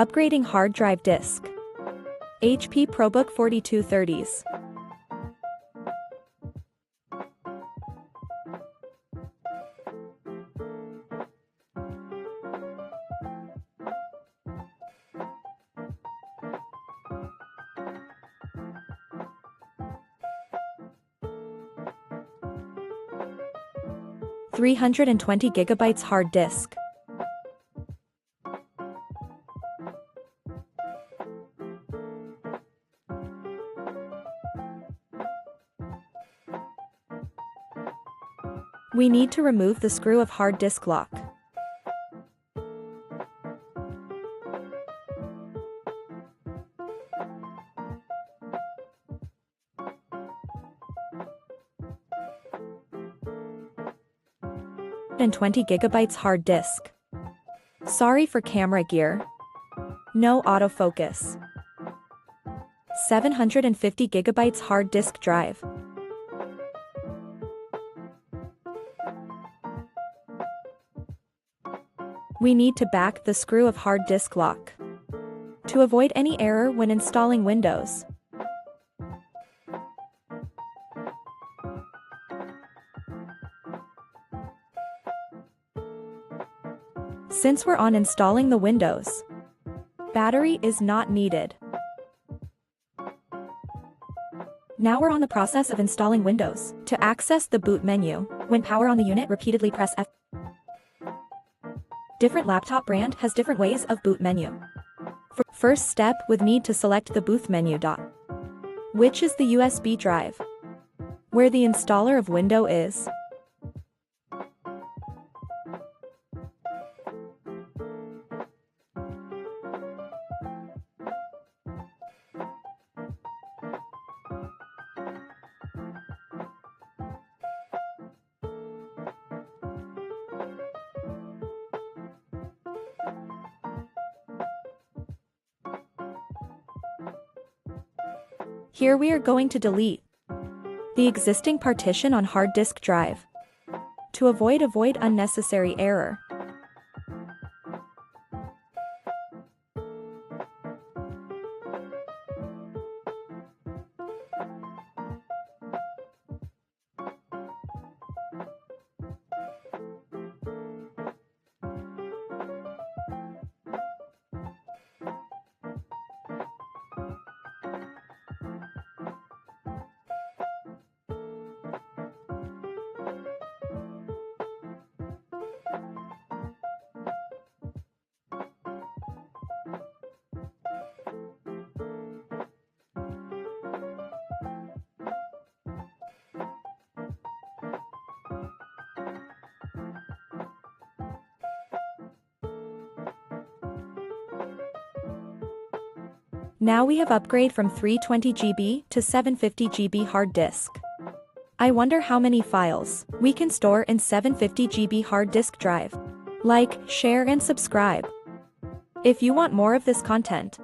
Upgrading hard drive disk. HP Probook 4230s. GB hard disk. We need to remove the screw of hard disk lock. And 20 GB hard disk. Sorry for camera gear. No autofocus. 750 GB hard disk drive. We need to back the screw of hard disk lock to avoid any error when installing Windows. Since we're on installing the Windows, battery is not needed. Now we're on the process of installing Windows. To access the boot menu, when power on the unit, repeatedly press F. Different laptop brand has different ways of boot menu. First step would need to select the boot menu which is the USB drive, where the installer of Windows is. Here we are going to delete the existing partition on hard disk drive to avoid unnecessary error. Now we have upgrade from 320 GB to 750 GB hard disk. I wonder how many files we can store in 750 GB hard disk drive. Like, share and subscribe if you want more of this content.